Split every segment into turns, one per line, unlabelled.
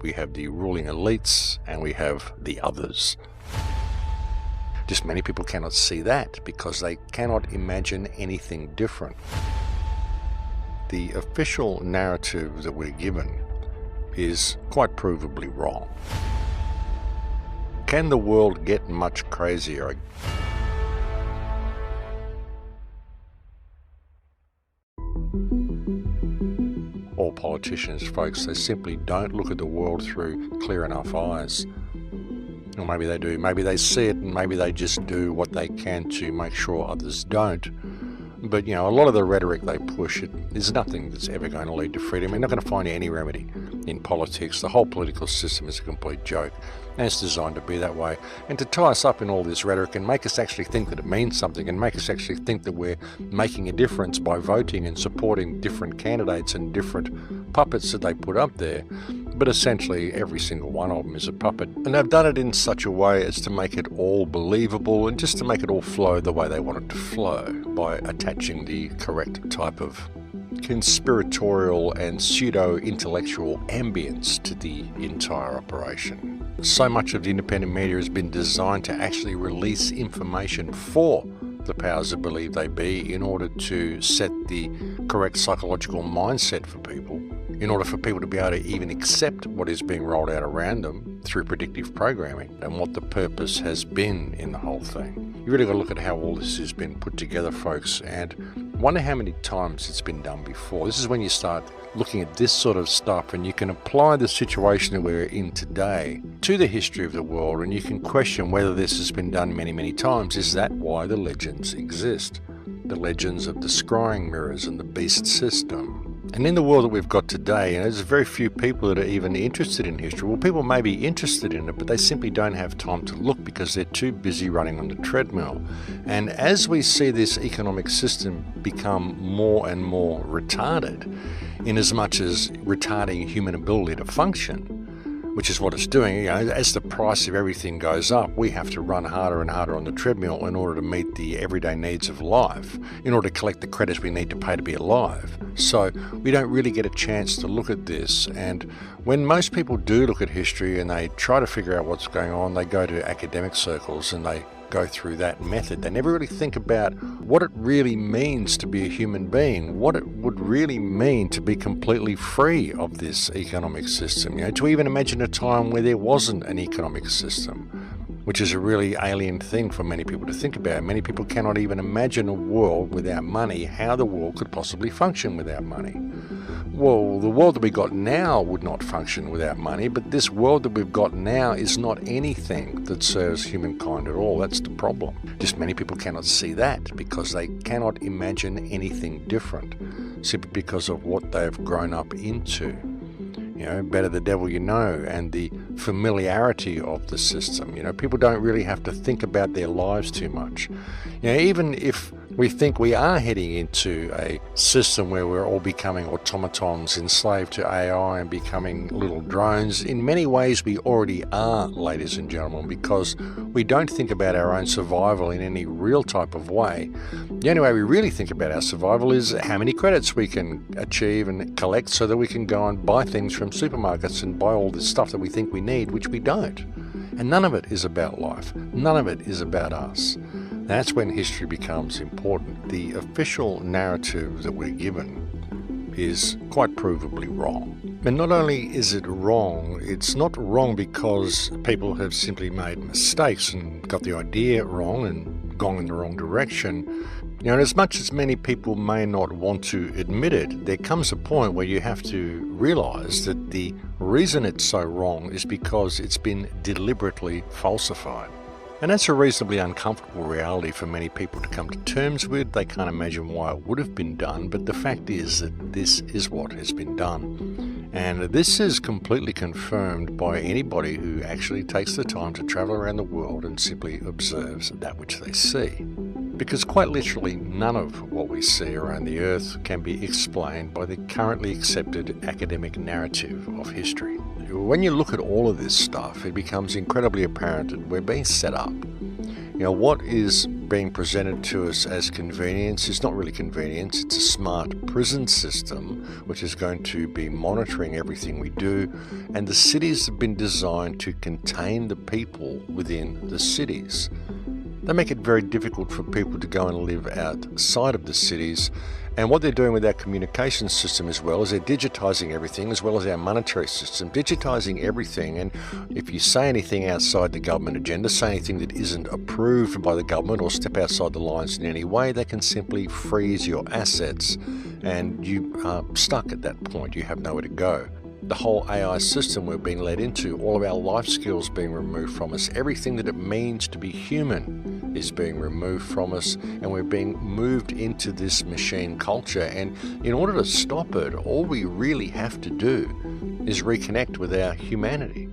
We have the ruling elites and we have the others. Just many people cannot see that because they cannot imagine anything different. The official narrative that we're given is quite provably wrong. Can the world get much crazier? All politicians, folks, they simply don't look at the world through clear enough eyes. Or maybe they do. Maybe they see it and maybe they just do what they can to make sure others don't. But, a lot of the rhetoric they push, there's nothing that's ever going to lead to freedom. You're not going to find any remedy in politics. The whole political system is a complete joke, and it's designed to be that way. And to tie us up in all this rhetoric and make us actually think that it means something and make us actually think that we're making a difference by voting and supporting different candidates and different puppets that they put up there. But essentially every single one of them is a puppet. And they've done it in such a way as to make it all believable and just to make it all flow the way they want it to flow by attaching the correct type of conspiratorial and pseudo-intellectual ambience to the entire operation. So much of the independent media has been designed to actually release information for the powers that believe they be in order to set the correct psychological mindset for people, in order for people to be able to even accept what is being rolled out around them through predictive programming and what the purpose has been in the whole thing. You really got to look at how all this has been put together, folks, and wonder how many times it's been done before. This is when you start looking at this sort of stuff and you can apply the situation that we're in today to the history of the world, and you can question whether this has been done many, many times. Is that why the legends exist? The legends of the scrying mirrors and the beast system. And in the world that we've got today, there's very few people that are even interested in history. Well, people may be interested in it, but they simply don't have time to look because they're too busy running on the treadmill. And as we see this economic system become more and more retarded, in as much as retarding human ability to function, which is what it's doing. As the price of everything goes up, we have to run harder and harder on the treadmill in order to meet the everyday needs of life, in order to collect the credits we need to pay to be alive. So we don't really get a chance to look at this. And when most people do look at history and they try to figure out what's going on, they go to academic circles and they go through that method. They never really think about what it really means to be a human being, what it would really mean to be completely free of this economic system, to even imagine a time where there wasn't an economic system, which is a really alien thing for many people to think about. Many people cannot even imagine a world without money, how the world could possibly function without money. Well, the world that we got now would not function without money, but this world that we've got now is not anything that serves humankind at all. That's the problem. Just many people cannot see that because they cannot imagine anything different, simply because of what they've grown up into. Better the devil you know, and the familiarity of the system. People don't really have to think about their lives too much. Even if we think we are heading into a system where we're all becoming automatons enslaved to AI and becoming little drones, in many ways we already are, ladies and gentlemen, because we don't think about our own survival in any real type of way. The only way we really think about our survival is how many credits we can achieve and collect so that we can go and buy things from supermarkets and buy all this stuff that we think we need, which we don't. And none of it is about life. None of it is about us. That's when history becomes important. The official narrative that we're given is quite provably wrong. And not only is it wrong, it's not wrong because people have simply made mistakes and got the idea wrong and gone in the wrong direction. And as much as many people may not want to admit it, there comes a point where you have to realize that the reason it's so wrong is because it's been deliberately falsified. And that's a reasonably uncomfortable reality for many people to come to terms with. They can't imagine why it would have been done, but the fact is that this is what has been done. And this is completely confirmed by anybody who actually takes the time to travel around the world and simply observes that which they see. Because quite literally none of what we see around the earth can be explained by the currently accepted academic narrative of history. When you look at all of this stuff, it becomes incredibly apparent that we're being set up. What is being presented to us as convenience is not really convenience. It's a smart prison system which is going to be monitoring everything we do, and the cities have been designed to contain the people within the cities. They make it very difficult for people to go and live outside of the cities. And what they're doing with our communication system as well is they're digitizing everything, as well as our monetary system, digitizing everything. And if you say anything outside the government agenda, say anything that isn't approved by the government or step outside the lines in any way, they can simply freeze your assets and you are stuck at that point. You have nowhere to go. The whole AI system we're being led into, all of our life skills being removed from us, everything that it means to be human is being removed from us, and we're being moved into this machine culture. And in order to stop it, all we really have to do is reconnect with our humanity.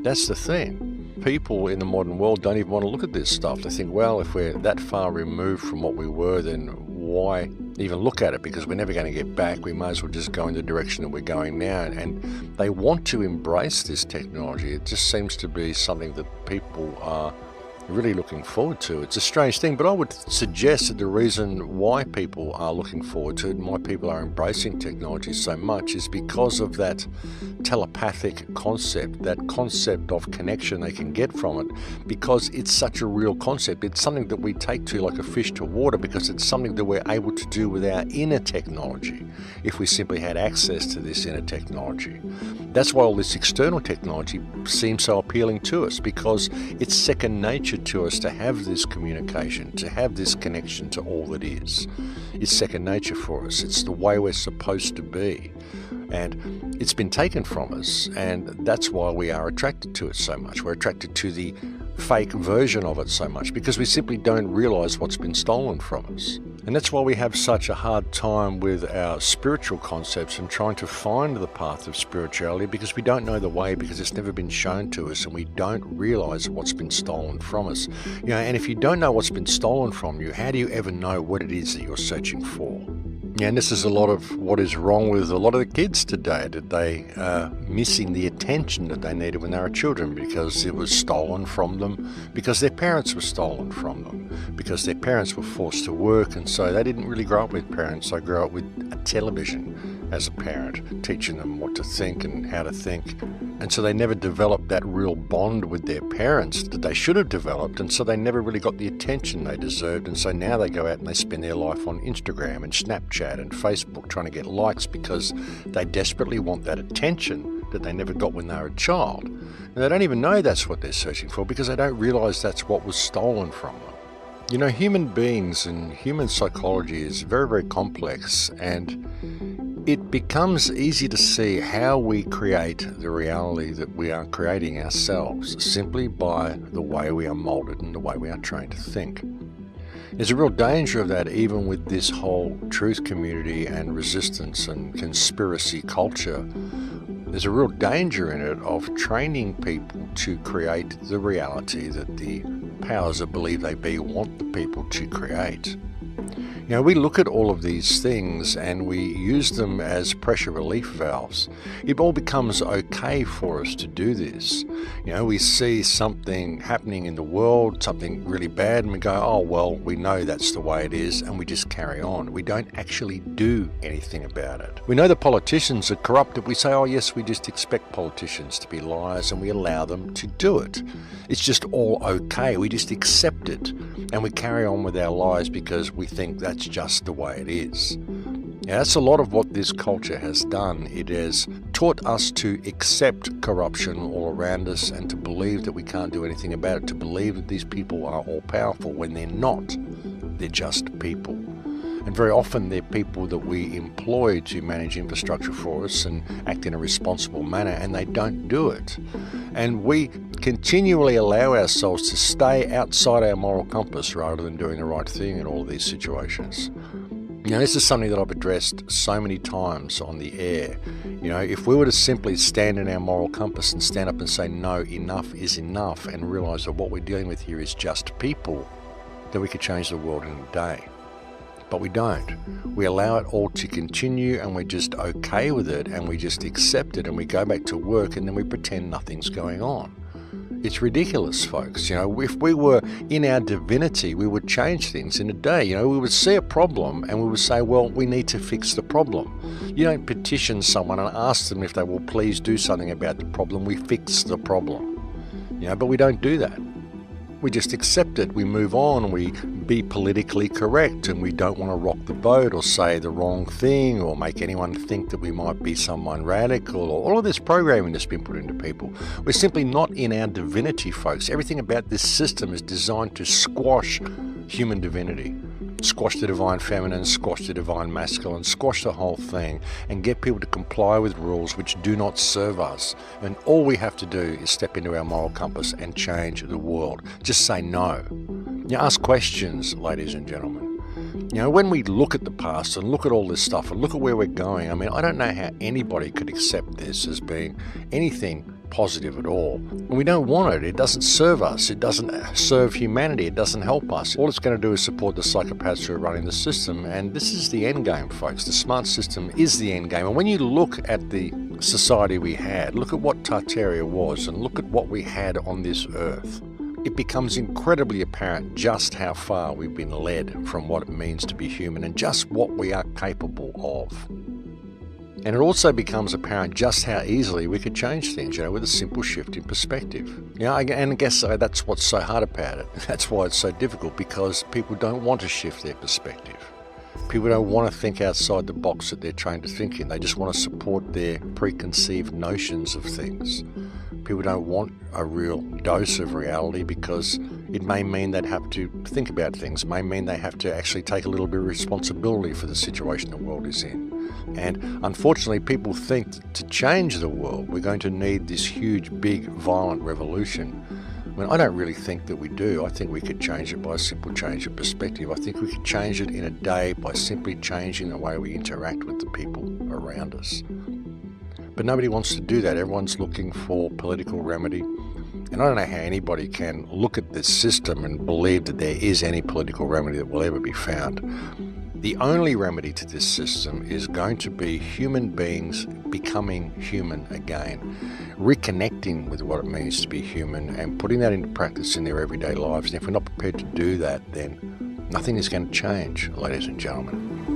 That's the thing. People in the modern world don't even want to look at this stuff. They think, well, if we're that far removed from what we were, then why even look at it? Because we're never going to get back. We might as well just go in the direction that we're going now. And they want to embrace this technology. It just seems to be something that people are really looking forward to. It's a strange thing, but I would suggest that the reason why people are looking forward to it and why people are embracing technology so much is because of that telepathic concept, that concept of connection they can get from it, because it's such a real concept. It's something that we take to like a fish to water, because it's something that we're able to do with our inner technology if we simply had access to this inner technology. That's why all this external technology seems so appealing to us, because it's second nature to us to have this communication, to have this connection to all that is. It's second nature for us. It's the way we're supposed to be. And it's been taken from us, and that's why we are attracted to it so much. We're attracted to the fake version of it so much, because we simply don't realize what's been stolen from us. And that's why we have such a hard time with our spiritual concepts and trying to find the path of spirituality, because we don't know the way, because it's never been shown to us, and we don't realize what's been stolen from us. And if you don't know what's been stolen from you, how do you ever know what it is that you're searching for? And this is a lot of what is wrong with a lot of the kids today, that they are missing the attention that they needed when they were children, because it was stolen from them, because their parents were stolen from them, because their parents were forced to work, and so they didn't really grow up with parents. They grew up with a television as a parent, teaching them what to think and how to think. And so they never developed that real bond with their parents that they should have developed, and so they never really got the attention they deserved. And so now they go out and they spend their life on Instagram and Snapchat and Facebook trying to get likes, because they desperately want that attention that they never got when they were a child. And they don't even know that's what they're searching for, because they don't realize that's what was stolen from them. Human beings and human psychology is very, very complex, and it becomes easy to see how we create the reality that we are creating ourselves, simply by the way we are molded and the way we are trained to think. There's a real danger of that, even with this whole truth community and resistance and conspiracy culture. There's a real danger in it of training people to create the reality that the powers that believe they be want the people to create. We look at all of these things and we use them as pressure relief valves. It all becomes okay for us to do this. We see something happening in the world, something really bad, and we go, oh, well, we know that's the way it is, and we just carry on. We don't actually do anything about it. We know the politicians are corrupt. We say, oh, yes, we just expect politicians to be liars, and we allow them to do it. It's just all okay. We just accept it, and we carry on with our lives because we think that's just the way it is. That's a lot of what this culture has done. It has taught us to accept corruption all around us and to believe that we can't do anything about it, to believe that these people are all powerful when they're not. They're just people. And very often they're people that we employ to manage infrastructure for us and act in a responsible manner, and they don't do it. And we continually allow ourselves to stay outside our moral compass rather than doing the right thing in all of these situations. This is something that I've addressed so many times on the air. If we were to simply stand in our moral compass and stand up and say, no, enough is enough, and realize that what we're dealing with here is just people, then we could change the world in a day. But we don't. We allow it all to continue, and we're just okay with it, and we just accept it, and we go back to work, and then we pretend nothing's going on. It's ridiculous, folks. If we were in our divinity, we would change things in a day. We would see a problem and we would say, well, we need to fix the problem. You don't petition someone and ask them if they will please do something about the problem. We fix the problem. But we don't do that. We just accept it. We move on. We be politically correct, and we don't want to rock the boat or say the wrong thing or make anyone think that we might be someone radical, or all of this programming that's been put into people. We're simply not in our divinity, folks. Everything about this system is designed to squash human divinity. Squash the divine feminine, squash the divine masculine, squash the whole thing, and get people to comply with rules which do not serve us. And all we have to do is step into our moral compass and change the world. Just say no. Ask questions, ladies and gentlemen. When we look at the past and look at all this stuff and look at where we're going, I don't know how anybody could accept this as being anything positive at all. And we don't want it. It doesn't serve us. It doesn't serve humanity. It doesn't help us. All it's going to do is support the psychopaths who are running the system. And this is the end game, folks. The smart system is the end game. And when you look at the society we had, look at what Tartaria was, and look at what we had on this earth, it becomes incredibly apparent just how far we've been led from what it means to be human and just what we are capable of. And it also becomes apparent just how easily we could change things, with a simple shift in perspective. And I guess that's what's so hard about it. That's why it's so difficult, because people don't want to shift their perspective. People don't want to think outside the box that they're trained to think in. They just want to support their preconceived notions of things. People don't want a real dose of reality, because it may mean they'd have to think about things. It may mean they have to actually take a little bit of responsibility for the situation the world is in. And unfortunately, people think that to change the world, we're going to need this huge, big, violent revolution. I don't really think that we do. I think we could change it by a simple change of perspective. I think we could change it in a day by simply changing the way we interact with the people around us. But nobody wants to do that. Everyone's looking for political remedy. And I don't know how anybody can look at this system and believe that there is any political remedy that will ever be found. The only remedy to this system is going to be human beings becoming human again, reconnecting with what it means to be human and putting that into practice in their everyday lives. And if we're not prepared to do that, then nothing is going to change, ladies and gentlemen.